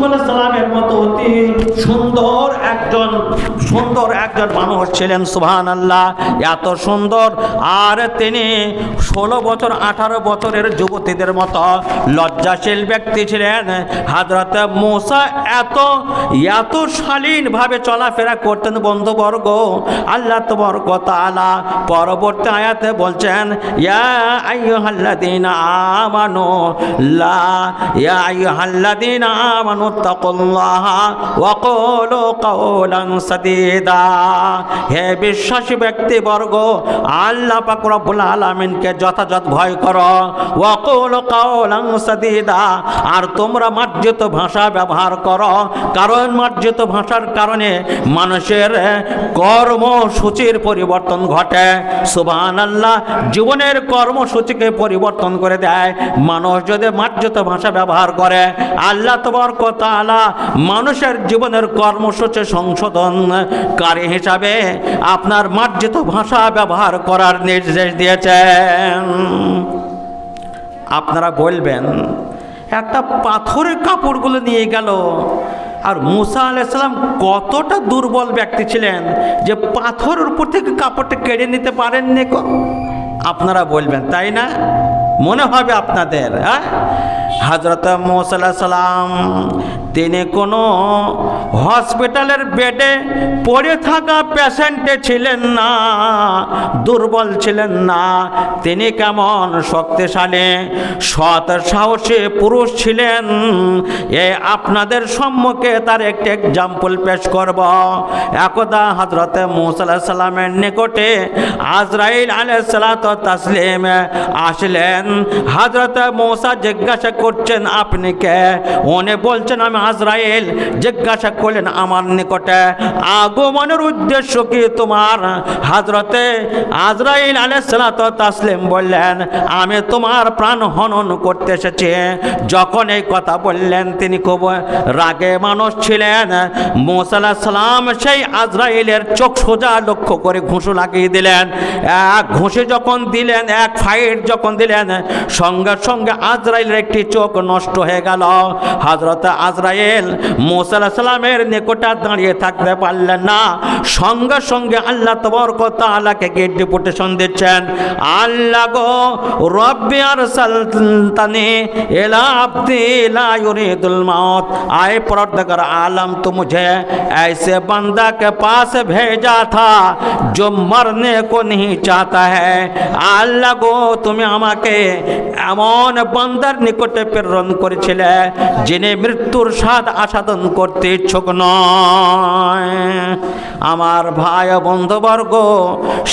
ইউসুফ আলাইহিস সালামের মতো অতি সুন্দর একজন মানুষ ছিলেন। সুবহানাল্লাহ, এত সুন্দর। আর তিনি 16 বছর 18 বছরের যুবতীদের মতো লজ্জাশীল ব্যক্তি ছিলেন। হযরত মূসা এত শালীনভাবে চলাফেরা করতেন বন্ধুবর্গ। আল্লাহ তাবারক ওয়া তাআলা পরবর্তী আয়াতে বলছেন, ইয়া আইয়ুহাল্লাযীনা আমানু তাকুল্লাহা ওয়া কুলু কাওলান সাদীদা। হে বিশ্বাসী ব্যক্তিবর্গ, আল্লাহ পাক রব্বুল আলামিনকে যথাযথ ভয় করো। ওয়া কুলু কাওলান সাদীদা, আর তোমরা মার্জিত ভাষা ব্যবহার করো, কারণ মার্জিত ভাষার কারণে মানুষের কর্মসূচির পরিবর্তন ঘটে। সুবহানাল্লাহ, জীবনের কর্মসূচিকে পরিবর্তন করে দেয় মানুষ যদি মার্জিত ভাষা ব্যবহার করে। আল্লাহ তাবারক ওয়া তাআলা মানুষের জীবনের কর্মসূচি সংশোধনকারী হিসাবে আপনার মার্জিত ভাষা ব্যবহার করার নির্দেশ দিয়েছেন। আপনারা বলবেন, একটা পাথরের কাপড়গুলো নিয়ে গেল, আর মূসা আলাইহিস সালাম কতটা দুর্বল ব্যক্তি ছিলেন যে পাথরের উপর থেকে কাপড়টা কেড়ে নিতে পারেননি। আপনারা বলবেন, তাই না? মনে হবে আপনাদের। হযরত মূসা আলাইহিস সালাম তিনি কোনো হসপিটালের বেডে পড়ে থাকা পেশেন্টে ছিলেন না, দুর্বল ছিলেন না। তিনি কেমন শক্তিশালী, সৎ সাহসী পুরুষ ছিলেন। আপনাদের সম্মুখে তার একটি এক্সাম্পল পেশ করব। একদা হযরত মূসা আলাইহিস সালামের নিকটে আজরাইল আলাইহিস সালাতু ওয়াস তাসলিম আসলেন। হযরত মূসা জিজ্ঞাসা করছেন, আপনি কে? উনি বলছেন, আমি আজরাইল। জিজ্ঞাসা করলেন, আমার নিকটে আগমনের উদ্দেশ্য কি তোমার? হযরতে আজরাইল আলাইহিস সালাতু ওয়াস তাসলিম বললেন, আমি তোমার প্রাণ হনন করতে এসেছি। যখন এই কথা বললেন, তিনি খুব রাগে মানুষ ছিলেন। মূসা আলাইহিস সালাম সেই আজরাইলের চোখ সোজা লক্ষ্য করে ঘুষু লাগিয়ে দিলেন। এক ঘুষি যখন দিলেন, এক ফাইট যখন দিলেন, সঙ্গে সঙ্গে আজরাইলের একটি চোখ নষ্ট হয়ে গেল। হযরত আজরাইল মূসা আলাইহিস সালামের নিকটে দাঁড়িয়ে থাকতে পারলেন না। সঙ্গে সঙ্গে আল্লাহ তাবারক ওয়া তাআলাকে গিয়ে ডেপুটেশন দিচ্ছেন, আল্লাহ গো, রব্বি আরসালতানি ইলা আবদি লা युरीदुल मौत, आए परवरदिगार आलम तो मुझे ऐसे बंदा के पास भेजा था जो मरने को नहीं चाहता है। আল্লাহ গো, তুমি আমাকে এমন বান্দার নিকটে প্রেরণ করেছিলে যিনি মৃত্যুর স্বাদ আস্বাদন করতে ইচ্ছুক নয়। আমার ভাই বন্ধুবর্গ,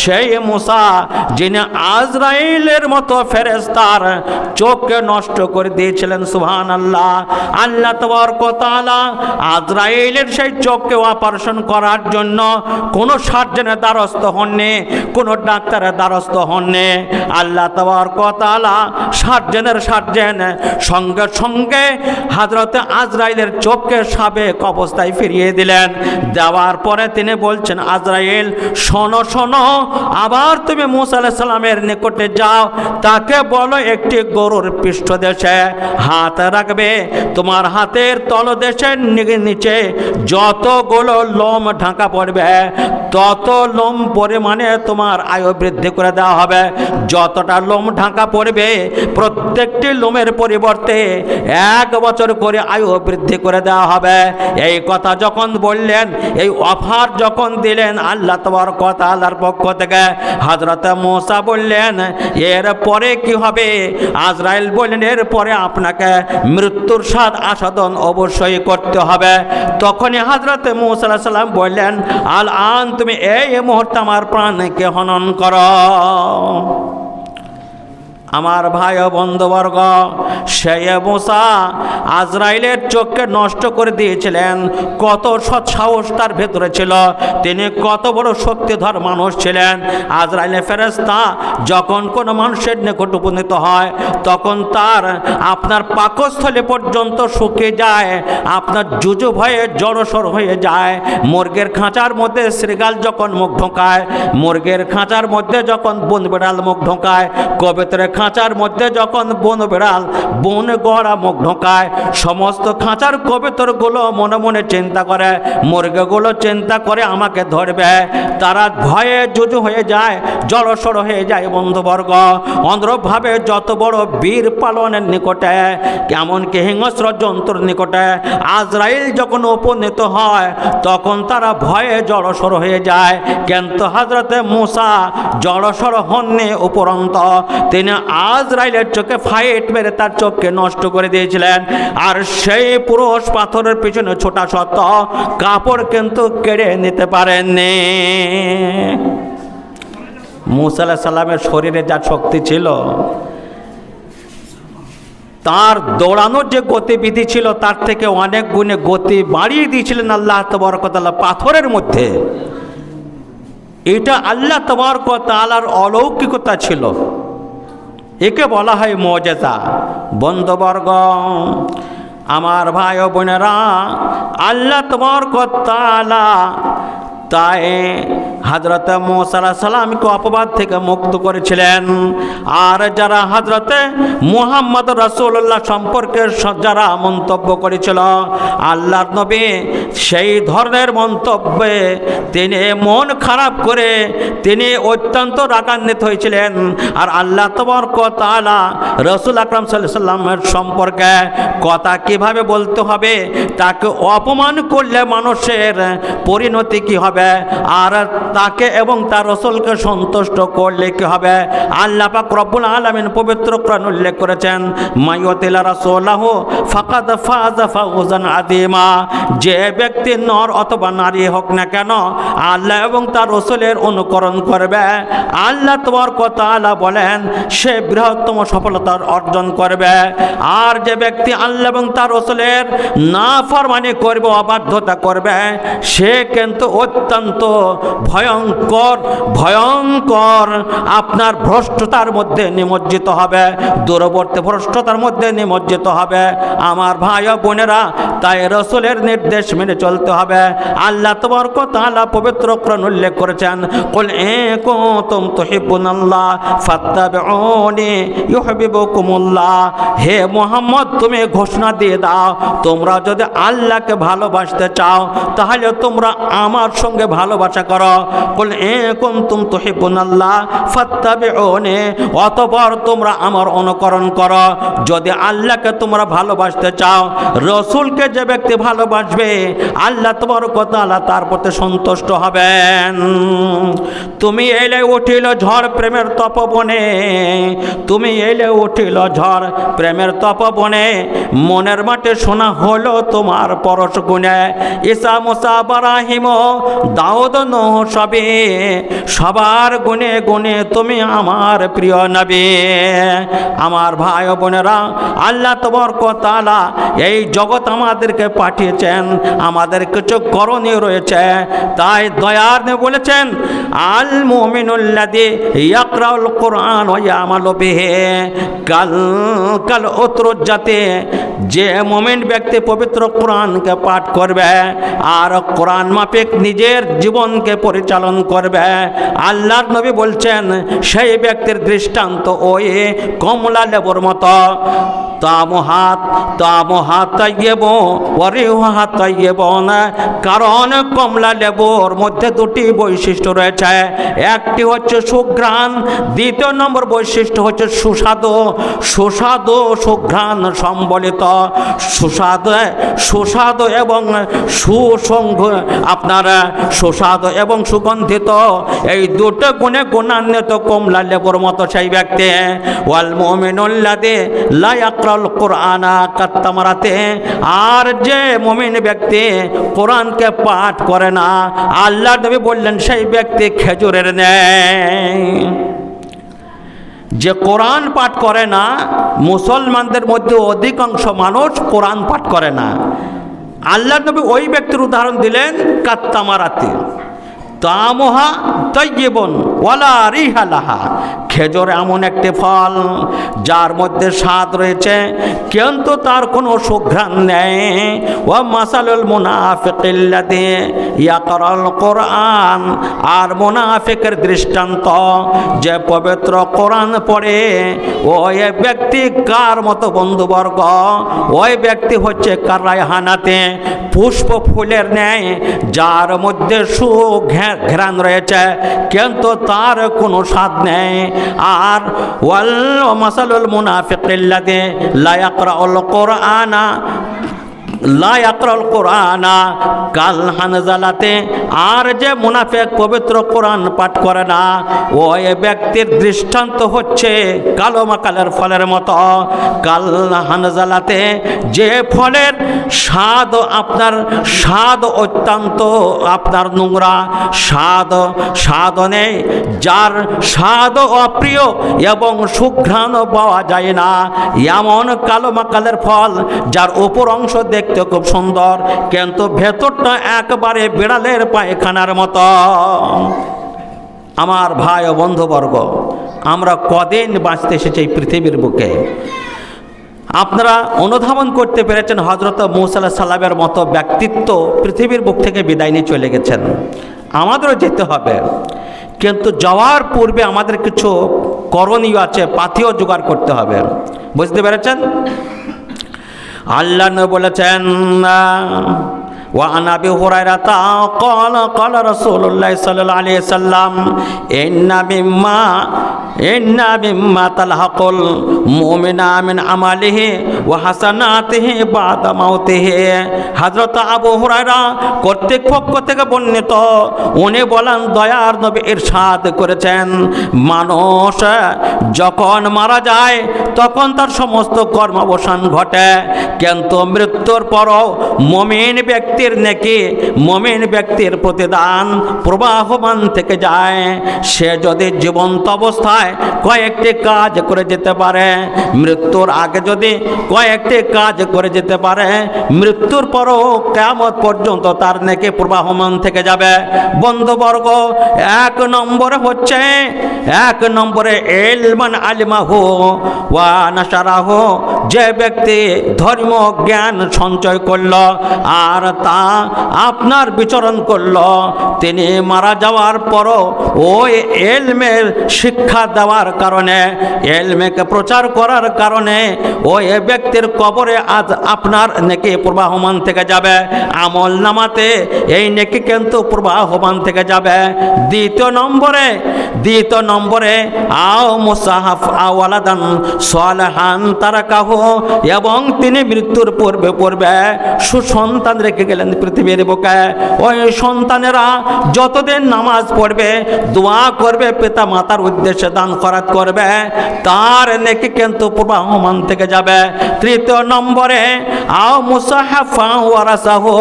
সেই মূসা যিনি আজরাইলের মতো ফেরেশতার চোখকে নষ্ট করে দিয়েছিলেন। সুবহানাল্লাহ, আল্লাহ তাবারক ওয়া তাআলা আজরাইলের সেই চোখকে অপারেশন করার জন্য কোনো সার্জনের দ্বারস্থ হননি, কোনো ডাক্তারের দ্বারস্থ হননি। আল্লাহ তাবারক ওয়া তাআলা সার্জনের সার্জন সঙ্গে সঙ্গে হযরত আজরাইলের চোখকে সাবেক অবস্থায় ফিরিয়ে দিলেন। দেওয়ার পরে তিনি বলছেন, আজরাইল শোনো শোনো, আবার তুমি মূসা আলাইহিস সালামের নিকটে যাও, তাকে বলো একটি গরুর পৃষ্ঠদেশে হাত রাখবে। তোমার হাতের তলদেশের নিচে যতগুলো লোম ঢাকা পড়বে, তত লোম পরিমাণে তোমার আয়ু বৃদ্ধি করে দেওয়া হবে। যতটা লোম ঢাকা পড়বে, প্রত্যেকটি লোমের পরিবর্তে 1 বছর করে আয়ু বৃদ্ধি করে দেওয়া হবে। এই কথা যখন বললেন, এই অফার যখন দিলেন আল্লাহ তাবারক ওয়া তাআলার পক্ষ থেকে, হযরত মূসা বললেন, এর পরে কি হবে? আজরাইল বললেন, এর পরে আপনাকে মৃত্যুর স্বাদ আস্বাদন অবশ্যই করতে হবে। তখনই হযরত মূসা আলাইহিস সালাম বললেন, আল আন, তুমি এই মুহূর্তে আমার প্রাণকে হনন করো। আমার ভাই ও বন্ধুবর্গ, সেই মূসা আজরাইলের চোখকে নষ্ট করে দিয়েছিলেন। কত সৎ সাহস তার ভেতরে ছিল, তিনি কত বড় শক্তিধর মানুষ ছিলেন। আজরাইলের ফেরেশতা যখন কোনো মানুষের নিকট উপনীত হয়, তখন তার আপনার পাকস্থলী পর্যন্ত শুকিয়ে যায়, আপনার জুজু ভয়ে জড়সড় হয়ে যায়। মুরগির খাঁচার মধ্যে শ্রীগাল যখন মুখ ঢোকায়, মুরগির খাঁচার মধ্যে যখন বন বিড়াল মুখ ঢোকায়, কবিতরের খাঁচার মধ্যে যখন বন বিড়াল বন গড়া মুখ ঢোকায়, সমস্ত খাঁচার কবুতরগুলো মনে মনে চিন্তা করে, মুরগিগুলো চিন্তা করে আমাকে ধরবে। তারা ভয়ে জুজু হয়ে যায়, জড়সড় হয়ে যায় বন্ধুবর্গ। অনুরূপভাবে যত বড় বীর পালনের নিকটে, এমনকি হিংস্র জন্তুর নিকটে আজরাইল যখন উপনীত হয়, তখন তারা ভয়ে জড়সড় হয়ে যায়। কিন্তু হযরতে মূসা জড়সড় হননি, উপরন্ত তিনি আজরাইলের চোখে ফাইট মেরে তার চোখকে নষ্ট করে দিয়েছিলেন। আর সেই পুরুষ পাথরের পিছনে ছোটা সত্ত্বেও কাপড় কিন্তু কেড়ে নিতে পারেননি। মূসা আলাইহিস সালামের শরীরে যা শক্তি ছিল, তার দৌড়ানোর যে গতিবিধি ছিল, তার থেকে অনেক গুণে গতি বাড়িয়ে দিয়েছিলেন আল্লাহ তাবারক ওয়া তাআলা পাথরের মধ্যে। এটা আল্লাহ তাবারক ওয়া তাআলার অলৌকিকতা ছিল, একে বলা হয় মুজিজা। বন্ধুবর্গ, আমার ভাই ও বোনেরা, আল্লাহ তাবারক ওয়া তাআলা তাই হযরতে মূসা আলাইহিস সালামকে অপবাদ থেকে মুক্ত করেছিলেন। আর যারা হযরতে মুহাম্মদ রাসূলুল্লাহ সম্পর্কে যারা মন্তব্য করেছিল, আল্লাহর নবী সেই ধরনের মন্তব্যে তিনি মন খারাপ করে তিনি অত্যন্ত রাগান্বিত হয়েছিলেন। আর আল্লাহ তাবারক ওয়া তাআলা রাসূল আকরাম সাল্লাল্লাহু আলাইহি ওয়াসাল্লামের সম্পর্কে কথা কিভাবে বলতে হবে, তাকে অপমান করলে মানুষের পরিণতি কি হবে, আর তাকে এবং তার রাসূলকে সন্তুষ্ট করলে কি হবে। আল্লাহ পাক রব্বুল আলামিন পবিত্র কোরআন উল্লেখ করেছেন, মাইয়াতিলা রাসূলাহু ফাকাদ ফাযা ফাওজান আযীমা। যে ব্যক্তি নর অথবা নারী হোক না কেন আল্লাহ এবং তার রাসূলের অনুকরণ করবে, আল্লাহ তাবারক ওয়া তাআলা বলেন সে বৃহত্তম সফলতা অর্জন করবে। আর যে ব্যক্তি আল্লাহ এবং তার রাসূলের নাফরমানি করবে, অবাধ্যতা করবে, সে কিন্তু অত্যন্ত ভয়ঙ্কর ভয়ঙ্কর আপনার ভ্রষ্টতার মধ্যে নিমজ্জিত হবে, দূরবর্তী ভ্রষ্টতার মধ্যে নিমজ্জিত হবে। আমার ভাই ও বোনেরা, তাই রাসূলের নির্দেশ মেনে চলতে হবে। আল্লাহ তাবারক ওয়া তাআলা পবিত্র কোরআন উল্লেখ করেছেন, কুল ইন কুনতুম তুহিব্বুনাল্লাহ ফাত্তাবিউনি ইউহিব্বুকুমুল্লাহ। হে মুহাম্মদ, তুমি ঘোষণা দিয়ে দাও, তোমরা যদি আল্লাহকে ভালোবাসতে চাও তাহলে তোমরা আমার সঙ্গে ভালোবাসা করো। কুল ইন কুনতুম তুহিব্বুনাল্লাহ ফাত্তাবিউনি, অতঃপর তোমরা আমার অনুকরণ করো। যদি আল্লাহকে তোমরা ভালোবাসতে চাও, রাসূলকে যে ব্যক্তি ভালোবাসবে, আল্লাহ তাবারক ওয়া তাআলা তার প্রতি সন্তুষ্ট হবেন। তুমি এলে উঠিল ঝড় প্রেমের তপবনে, তুমি এলে উঠিল ঝড় প্রেমের তপবনে, মনের মাঠে শোনা হলো তোমার পরশ গুণে। ঈসা মুসা ইব্রাহিম দাউদ নূহ সবে, সবার গুণে গুণে তুমি আমার প্রিয় নবী। আমার ভাই ও বোনেরা, আল্লাহ তাবারক ওয়া তাআলা এই জগৎ আমাদেরকে পাঠিয়েছেন, আমাদের কিছু করণীয় রয়েছে। তাই দয়ার নবী বলেছেন, আল মুমিনুল্লাযী ইয়াকরাউল কুরআন ওয়া ইয়ামালু বিহি কাল উতরুজ্জাতি। যে মুমিন ব্যক্তি পবিত্র কোরআনকে পাঠ করবে আর কোরআন মাফিক নিজের জীবনকে পরিচালন করবে, আল্লাহর নবী বলছেন সেই ব্যক্তির দৃষ্টান্ত ওই কমলা লেবুর মতো। কারণ কমলা লেবুর মধ্যে দুটি বৈশিষ্ট্য রয়েছে, একটি হচ্ছে সুঘ্রাণ, দ্বিতীয় নম্বর বৈশিষ্ট্য হচ্ছে সুস্বাদু। সুস্বাদু সুঘ্রাণ সম্বলিত, সুস্বাদু এবং আপনার সুস্বাদু এবং সুগন্ধিত, এই দুটো গুণে গুণান্বিত কমলা লেবুর মতো সেই ব্যক্তি। ওয়াল মুমিনুল্লাযী লা ইয়াকরাউল কুরআনা কাত্তামারাতে। আর যে মুমিন ব্যক্তি কোরআনকে পাঠ করে না, আল্লাহর নবী বললেন সেই ব্যক্তি খেজুরের ন্যায়। যে কোরআন পাঠ করে না, মুসলমানদের মধ্যে অধিকাংশ মানুষ কোরআন পাঠ করে না। আল্লাহর নবী ওই ব্যক্তির উদাহরণ দিলেন কাত্তামারাতে, তামুহা তাইয়িবুন ওয়ালা রিহা লাহা। খেজুর এমন একটি ফল যার মধ্যে স্বাদ রয়েছে কিন্তু তার কোনো সুঘ্রাণ নেই। ওয়া মাসালুল মুনাফিকিল্লাযী ইয়াকরাউল কোরআন, আর মুনাফিকের দৃষ্টান্ত যে পবিত্র কোরআন পড়ে ওই ব্যক্তি কার মতো বন্ধুবর্গ, ওই ব্যক্তি হচ্ছে কারাইহানাতে পুষ্প ফুলের ন্যায় যার মধ্যে সুঘ্রাণ রয়েছে কিন্তু তার কোনো স্বাদ নেই। আর ওয়াল মাসালুল মুনাফিকিল্লাযী লা ইয়াকরাউল কোরআনা কাল হানজালাতে, আর যে মুনাফিক পবিত্র কোরআন পাঠ করে না ওই ব্যক্তির দৃষ্টান্ত হচ্ছে কালো মাকালের ফলের মতো। কাল হানজালাতে, যে ফলের স্বাদ আপনার স্বাদ অত্যন্ত আপনার নোংরা, স্বাদ নেই, যার স্বাদ অপ্রিয় এবং সুঘ্রাণ পাওয়া যায় না, এমন কালো মাকালের ফল যার উপর অংশ দেখতে খুব সুন্দর কিন্তু ভেতরটা একবারে বিড়ালের পায়খানার মতো। আমার ভাই ও বন্ধুবর্গ, আমরা কদিন বাঁচতে এসেছি এই পৃথিবীর বুকে। আপনারা অনুধাবন করতে পেরেছেন হযরত মূসা আলাইহিস সালামের মতো ব্যক্তিত্ব পৃথিবীর বুক থেকে বিদায় নিয়ে চলে গেছেন। আমাদেরও যেতে হবে, কিন্তু যাওয়ার পূর্বে আমাদের কিছু করণীয় আছে, পাথেয় জোগাড় করতে হবে। বুঝতে পেরেছেন? আল্লাহ নবী বলেছেন, وعن أبي هريرة قال قال رسول الله صلى الله عليه وسلم إن مما تلحق المؤمن من عمله وحسناته بعد موته। হযরত আবু হুরায়রা কর্তৃক পক্ষ থেকে বর্ণিত, উনি বলেন দয়ার নবী ইরশাদ করেছেন, মানুষ যখন মারা যায় তখন তার সমস্ত কর্মাবসান ঘটে কিন্তু মৃত্যুর পরও মুমিন ব্যক্তির নেকি, মুমিন ব্যক্তির প্রতিদান প্রবাহমান থেকে যায়। সে যদি জীবন্ত অবস্থায় কয়েকটি কাজ করে যেতে পারে, মৃত্যুর আগে যদি কয়েকটি কাজ করে যেতে পারে, মৃত্যুর পরও কিয়ামত পর্যন্ত তার নেকি প্রবাহমান থেকে যাবে। বন্ধুবর্গ, এক নম্বরে ইলমান আলিমাহু ওয়া নাশারাহু, যে ব্যক্তি ধর্ম জ্ঞান সঞ্চয় করল আর তা আপনার বিচরণ করল, তিনি মারা যাওয়ার পরও ওই এলমের শিক্ষা দেওয়ার কারণে, এলমেকে প্রচার করার কারণে ওই ব্যক্তির কবরে আজ আপনার নেকি প্রবাহমান থেকে যাবে। আমল নামাতে এই নেকি কিন্তু প্রবাহমান থেকে যাবে। দ্বিতীয় নম্বরে আও মুসাহাফ আওয়ালাদান সালেহান তারাকাহু, এবং তিনি মৃত্যুর পূর্বে সুসন্তান রেখে গেলেন পৃথিবীর বুকে। ওই সন্তানেরা যতদিন নামাজ পড়বে, দোয়া করবে, পিতা মাতার উদ্দেশ্যে দান খয়রাত করবে, তার নেকি কিন্তু প্রবাহমান থেকে যাবে। তৃতীয় নম্বরে আও মুসাহাফা ওয়ারাসাহু,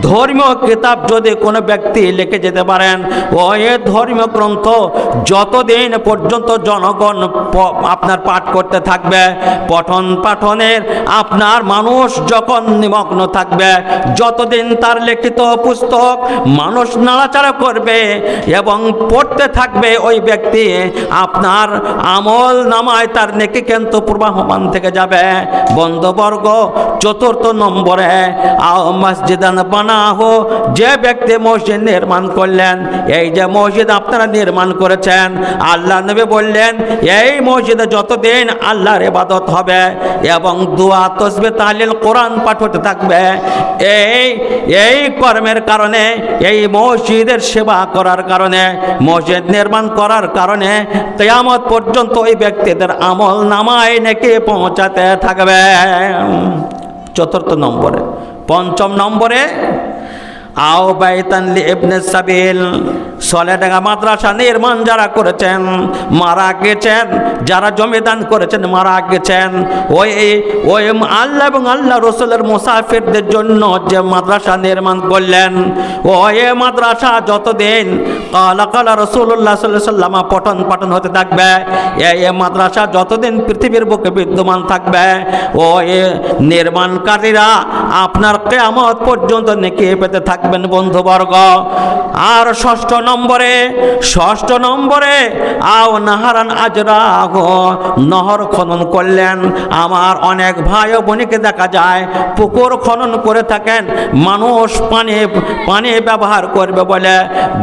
ধর্মীয় কিতাব যদি কোনো ব্যক্তি লিখে যেতে পারেন, ওই ধর্মীয় গ্রন্থ যতদিন পর্যন্ত জনগণ আপনার পাঠ করতে থাকবে, পঠন পাঠনের আপনার মানুষ যখন নিমগ্ন থাকবে, যতদিন তার লিখিত পুস্তক মানুষ নাড়াচাড়া করবে এবং পড়তে থাকবে, ওই ব্যক্তি আপনার আমল নামায় তার নেকি কিন্তু প্রবাহমান থেকে যাবে। বন্ধুবর্গ, চতুর্থ নম্বরে আও মসজিদান বানাহু, যে ব্যক্তি মসজিদ নির্মাণ করলেন, এই যে মসজিদ আপনারা নির্মাণ করেছেন, আল্লাহ নবী বললেন এই মসজিদে যতদিন আল্লাহর ইবাদত হবে এবং দোয়া তাসবিহ তাহলিল কোরআন পাঠ হতে থাকবে, এই কর্মের কারণে, এই মসজিদের সেবা করার কারণে, মসজিদ নির্মাণ করার কারণে কিয়ামত পর্যন্ত ওই ব্যক্তিদের আমল নামায় নেকি পৌঁছাতে থাকবে। চতুর্থ নম্বরে। পঞ্চম নম্বরে আও বাইতান লি ইবনে সাবিল, সলেডাঙ্গা মাদ্রাসা নির্মাণ যারা করেছেন, মারা গেছেন, যারা জমিদান করেছেন মারা গেছেন, ওই আল্লাহ এবং আল্লাহ রসুলের মুসাফিরদের জন্য যে মাদ্রাসা নির্মাণ করলেন, ওই মাদ্রাসা যতদিন কালা কালা রাসূলুল্লাহ সাল্লাল্লাহু আলাইহি ওয়াসাল্লাম পঠন পাঠন হতে থাকবে। এই মাদ্রাসা যতদিন পৃথিবীর বুকে বিদ্যমান থাকবে, ও এ নির্মাণকারীরা আপনার কিয়ামত পর্যন্ত নেকি পেতে থাকবেন বন্ধুবর্গ। আর ষষ্ঠ নম্বরে আও নাহারান আজরা, নহর খনন করলেন। আমার অনেক ভাই ও বোনকে দেখা যায় পুকুর খনন করে থাকেন, মানুষ পানি ব্যবহার করবে বলে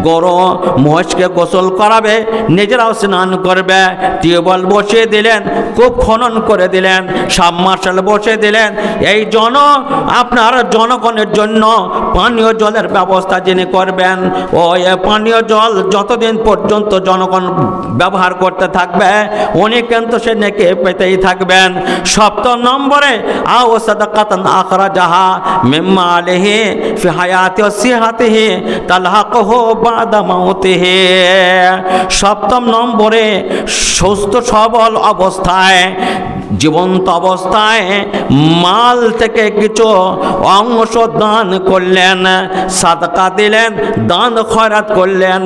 গরু মহিষকে গোসল করাবে, নিজেরাও স্নান করবে, টিউবওয়েল বসিয়ে দিলেন, কূপ খনন করে দিলেন, সাবমার্শাল বসিয়ে দিলেন। এই আপনার জনগণের জন্য পানীয় জলের ব্যবস্থা যিনি করবেন, ও এ পানীয় জল যতদিন পর্যন্ত জনগণ ব্যবহার করতে থাকবে উনি কিন্তু সে নেকি পেতেই থাকবেন। সপ্তম নম্বরে আও সাদাকাতান আখরাজাহা মিম্মা আলাইহি ফি হায়াতি ওয়া সিহাতিহি তালহাকুহু বাদা মাউতিহি। সপ্তম নম্বরে সুস্থ সবল অবস্থায়, জীবন্ত অবস্থায় মাল থেকে কিছু অংশ দান করলেন, সাদকা দিলেন, দান খয়রাত করলেন।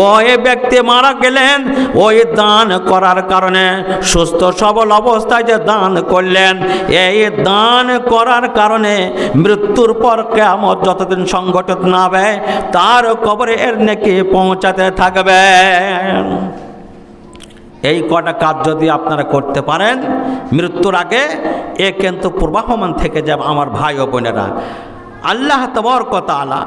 ওই ব্যক্তি মারা গেলেন, ওই দান করার কারণে সুস্থ সবল অবস্থায় যে দান করলেন, এই দান করার কারণে মৃত্যুর পর কিয়ামত যতদিন সংঘটিত না হবে তার কবরে এর নেকি পৌঁছাতে থাকবে। এই কটা কাজ যদি আপনারা করতে পারেন মৃত্যুর আগে, এ কিন্তু প্রবাহমান থেকে যাবে আমার ভাই ও বোনেরা। আল্লাহ তাবারক ওয়া তাআলা